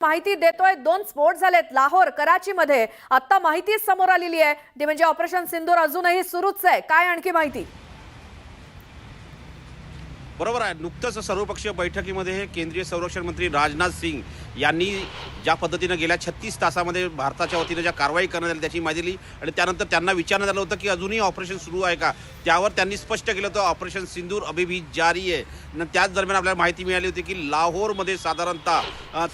माहिती देतोय। दोन स्फोट झालेत लाहोर कराची मध्ये। आता माहिती समोर आलेली आहे ती म्हणजे ऑपरेशन सिंदूर अजूनही सुरूच आहे। काय आणखी माहिती? बरोबर आहे। नुकतंच सर्वपक्षीय बैठकीमध्ये हे केंद्रीय संरक्षण मंत्री राजनाथ सिंग यांनी ज्या पद्धतीने गेल्या 36 तासामध्ये भारताच्या वतीने ज्या कारवाई करण्यात आली त्याची माहिती दिली आणि त्यानंतर त्यांना विचारण्यात आलं होतं की अजूनही ऑपरेशन सुरू आहे का। त्यावर त्यांनी स्पष्ट केलं होतं ऑपरेशन सिंदूर अभी भी जारी आहे। आणि त्याच दरम्यान आपल्याला माहिती मिळाली होती की लाहोरमध्ये साधारणतः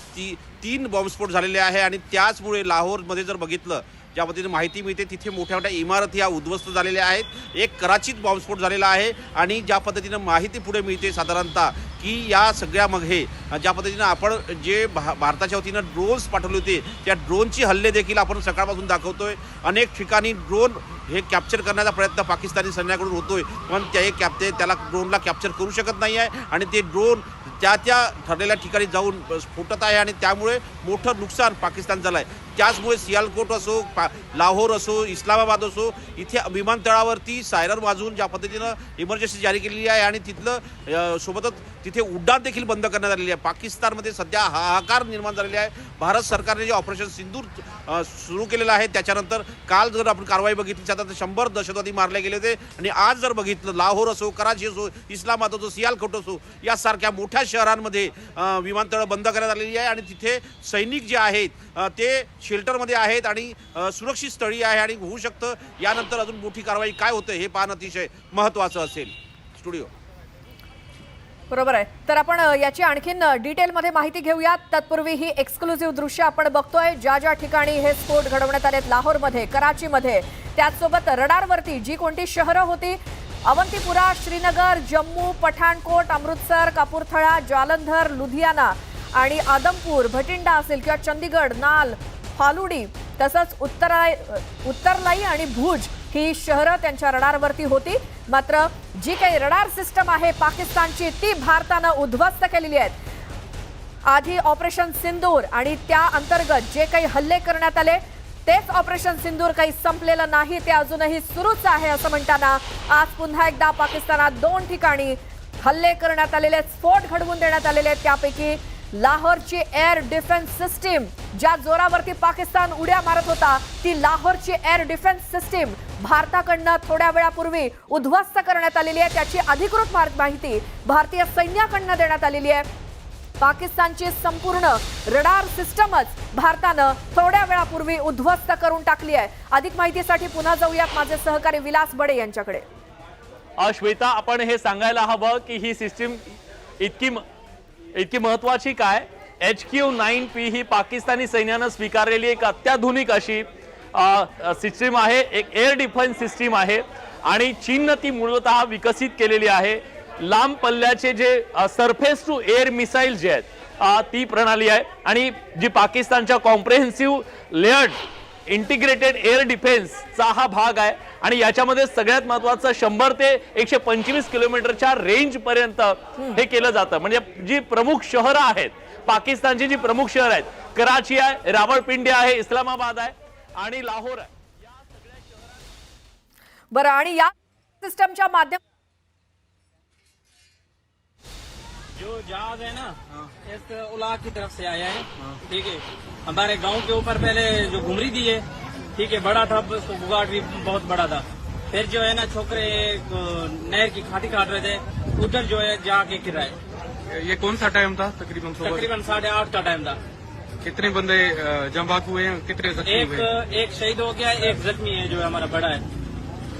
3 बॉम्बस्फोट झालेले आहे आणि त्याचमुळे लाहोरमध्ये जर बघितलं ज्या पद्धतीने माहिती मिळते तिथे मोठ्या मोठ्या इमारती ह्या उद्ध्वस्त झालेल्या आहेत। एक कराचीत बॉम्बस्फोट झालेला आहे आणि ज्या पद्धतीने माहिती पुढे मिळते साधारणतः की या सगळ्यामध्ये ज्या पद्धतीने आपण जे भारताच्या वतीनं ड्रोन्स पाठवले होते त्या ड्रोनची हल्ले देखील आपण सकाळपासून दाखवतोय। अनेक ठिकाणी ड्रोन हे कॅप्चर करण्याचा प्रयत्न पाकिस्तानी सैन्याकडून होतोय पण त्याला ड्रोनला कॅप्चर करू शकत नाही आहे आणि ते ड्रोन त्या ठरलेल्या ठिकाणी जाऊन स्फोटत आहे आणि त्यामुळे मोठं नुकसान पाकिस्तान झालं आहे। त्याचमुळे सियालकोट असो लाहोर असो इस्लामाबाद असो इथे विमानतळावरती सायरन वाजवून ज्या पद्धतीनं इमर्जन्सी जारी केलेली आहे आणि तिथलं सोबतच तिथे उड्डाण देखील बंद करण्यात आलेली आहे। पाकिस्तानमध्ये सध्या हाहाकार निर्माण झालेली आहे। भारत सरकारने जे ऑपरेशन सिंदूर सुरू केलेलं आहे त्याच्यानंतर काल जर आपण कारवाई बघितली तर 100 दहशतवादी मारले गेले होते आणि आज जर बघितलं लाहोर असो कराची असो इस्लामाबाद असो सियालकोट असो यासारख्या मोठ्या शहरांमध्ये विमानतळं बंद करण्यात आलेली आहे आणि तिथे सैनिक जे आहेत ते शेल्टरमध्ये आहेत आणि सुरक्षित स्थळी आहे आणि होऊ शकतं यानंतर अजून मोठी कारवाई काय होते हे पाहणं अतिशय महत्त्वाचं असेल। स्टुडिओ बरोबर आहे। तर आपण याची आणखीन डिटेलमध्ये माहिती घेऊयात। तत्पूर्वी ही एक्सक्लुझिव्ह दृश्य आपण बघतोय ज्या ठिकाणी हे स्फोट घडवण्यात आलेत लाहोरमध्ये कराचीमध्ये त्याचसोबत रडारवरती जी कोणती शहरं होती अवंतीपुरा श्रीनगर जम्मू पठाणकोट अमृतसर कपूरथळा जालंधर लुधियाना आणि आदमपूर भटिंडा असेल किंवा चंदीगड नाल फालुडी तसंच उत्तरलाई आणि भुज ही शहरं त्यांच्या रडारवरती होती। मात्र जी काही रडार सिस्टम आहे पाकिस्तानची ती भारतानं उद्ध्वस्त केलेली आहे। आधी ऑपरेशन सिंदूर आणि त्या अंतर्गत जे काही हल्ले करण्यात आले तेच ऑपरेशन सिंदूर काही संपलेलं नाही ते अजूनही सुरूच आहे असं म्हणताना आज पुन्हा एकदा पाकिस्तानात 2 ठिकाणी हल्ले करण्यात आलेले स्फोट घडवून देण्यात आलेले त्यापैकी लाहोरची एअर डिफेन्स सिस्टीम ज्या जोरावरती पाकिस्तान उड्या मारत होता ती लाहोरची एअर डिफेन्स सिस्टीम भारताकडनं थोड्या वेळापूर्वी उद्ध्वस्त करण्यात आलेली आहे। त्याची अधिकृत माहिती भारतीय सैन्याकडनं देण्यात आलेली आहे। पाकिस्तानची संपूर्ण रडार सिस्टमच भारतानं थोड्या वेळापूर्वी उद्ध्वस्त करून टाकली आहे। अधिक माहितीसाठी पुन्हा जाऊयात माझे सहकारी विलास बडे यांच्याकडे। श्वेता आपण हे सांगायला हवं की ही सिस्टीम इतकी महत्वाची काय HQ-9P ही पाकिस्तानी सैन्यानं स्वीकारलेली एक अत्याधुनिक अशी सिस्टीम आहे। एक एअर डिफेन्स सिस्टीम आहे आणि चीननं ती मूलतः विकसित केलेली आहे। लांब पल्ल्याचे जे सरफेस टू एअर मिसाईल जे आहेत ती प्रणाली आहे आणि जी पाकिस्तानच्या कॉम्प्रेहेन्सिव्ह लेयर्ड इंटिग्रेटेड एअर डिफेन्सचा हा भाग आहे आणि याच्यामध्ये सगळ्यात महत्त्वाचं 100 ते 125 किलोमीटरच्या रेंज पर्यंत हे केलं जातं। म्हणजे जी प्रमुख शहरं आहेत पाकिस्तानची जी प्रमुख शहर आहेत कराची आहे रावळपिंडी आहे इस्लामाबाद आहे आणि लाहोर आहे या सगळ्या शहरात बरं आणि या सिस्टमच्या माध्यम जो जहाज है ना इस उलाग की तरफ से आया है। ठीक है हमारे गांव के ऊपर पहले जो घुमरी दी है ठीक है बड़ा था तो बुगाट भी बहुत बड़ा था। फिर जो है ना छोकरे नहर की खाटी काट रहे थे उधर जो है जाके गिरा है। ये कौन सा टाइम था? तकरीबन 8:30 का टाइम था। कितने बंदे जम बाक हुए हैं? कितने जख्मी हुए? एक शहीद हो गया एक जख्मी है जो हमारा बड़ा है।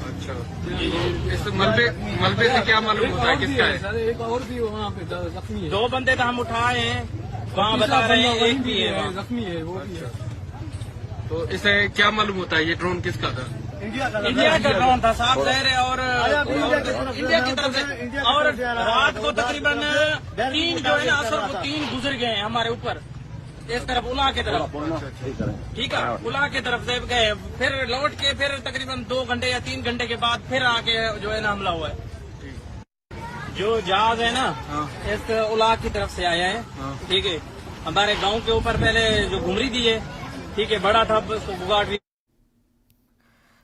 अच्छा तो इस मलबे से क्या मालूम होता है किसका है? एक और भी वहाँ पे जख्मी है। 2 बंदे तो हम उठाए हैं वहाँ बता रहे हैं एक भी है वहाँ। जख्मी है वो भी है। तो इसे क्या मालूम होता है ये ड्रोन किसका था? इंडिया का ड्रोन था साफ जहर है और इंडिया की तरफ से। और रात को तकरीबन 3 जो है ना असर को 3 गुजर गए हैं हमारे ऊपर इस तरफ उला की तरफ। ठीक है उला की तरफ से गए फिर लौट के फिर तकरीबन 2 घंटे या 3 घंटे के बाद फिर आके जो है ना हमला हुआ है। जो जहाज है ना इस उलाग की तरफ से आया है। ठीक है हमारे गांव के ऊपर पहले जो घुमरी दी है ठीक है बड़ा था तो बुगाट भी।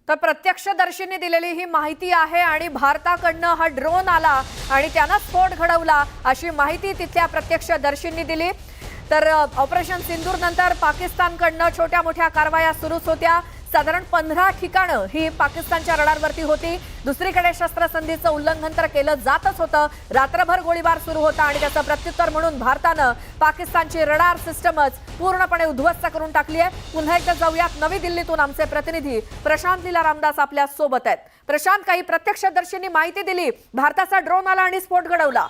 तर प्रत्यक्षदर्शींनी दिलेली ही माहिती आहे आणि भारताकडनं हा ड्रोन आला आणि त्यानं स्फोट घडवला अशी माहिती तिथल्या प्रत्यक्षदर्शींनी दिली। तर ऑपरेशन सिंदूर नंतर पाकिस्तानकडनं छोट्या मोठ्या कारवाया सुरूच होत्या. साधारण 15 ठिकाणं ही पाकिस्तानच्या रडारवरती होती. दुसरीकडे शस्त्रसंधीचं उल्लंघन तर केलं जातच होतं. रात्रभर गोळीबार सुरू होता आणि त्याचं प्रत्युत्तर म्हणून भारतानं पाकिस्तानची रडार सिस्टमच पूर्णपणे उद्ध्वस्त करून टाकली आहे. पुन्हा एकदा जाऊयात नवी दिल्लीतून आमचे प्रतिनिधी प्रशांत लीला रामदास आपल्या सोबत आहेत. प्रशांत, काही प्रत्यक्षदर्शींनी माहिती दिली, भारताचा ड्रोन आला आणि स्फोट घडवला.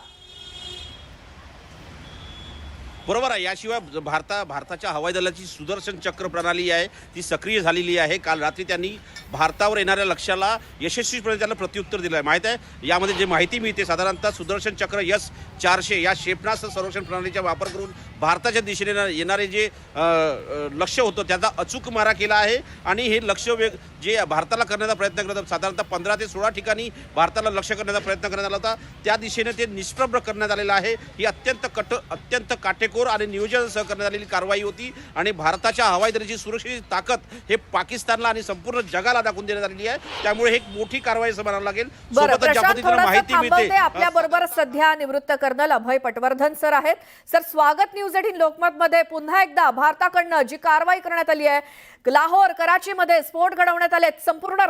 बरोबर आहे. याशिवाय भारताच्या हवाई दलाची सुदर्शन चक्र प्रणाली आहे ती सक्रिय झालेली आहे. काल रात्री त्यांनी भारतावर येणाऱ्या लक्ष्याला यशस्वीपणे त्याला प्रत्युत्तर दिलं आहे. माहीत आहे, यामध्ये जे माहिती मिळते साधारणतः सुदर्शन चक्र S-400 या क्षेपणास्त्र संरक्षण प्रणालीचा वापर करून भारताच्या दिशेने येणारे जे लक्ष्य होतं त्याचा अचूक मारा केला आहे. आणि हे लक्ष्य जे भारताला करण्याचा प्रयत्न करत साधारणतः 15 ते 16 ठिकाणी भारताला लक्ष्य करण्याचा प्रयत्न करण्यात आला होता. त्या दिशेने ते निष्प्रभ करण्यात आलेलं आहे. ही अत्यंत काटेकोर आणि नियोजनासह करण्यात आलेली कारवाई होती आणि भारताच्या हवाई दलाची सुरक्षेची ताकद हे पाकिस्तानला आणि संपूर्ण जगाला दाखवून देण्यात आलेली आहे. त्यामुळे एक मोठी कारवाई असं म्हणावं लागेल. सोबतच ज्या पद्धतीने माहिती मिळते आपल्या बरोबर सध्या निवृत्त कर्नल अभय पटवर्धन सर आहेत. सर, स्वागत न्यूज 18 लोकमत मध्ये पुन्हा एकदा भारताकडनं जी कारवाई करण्यात आली आहे, लाहोर कराचीमध्ये स्फोट घडवण्यात आले, संपूर्ण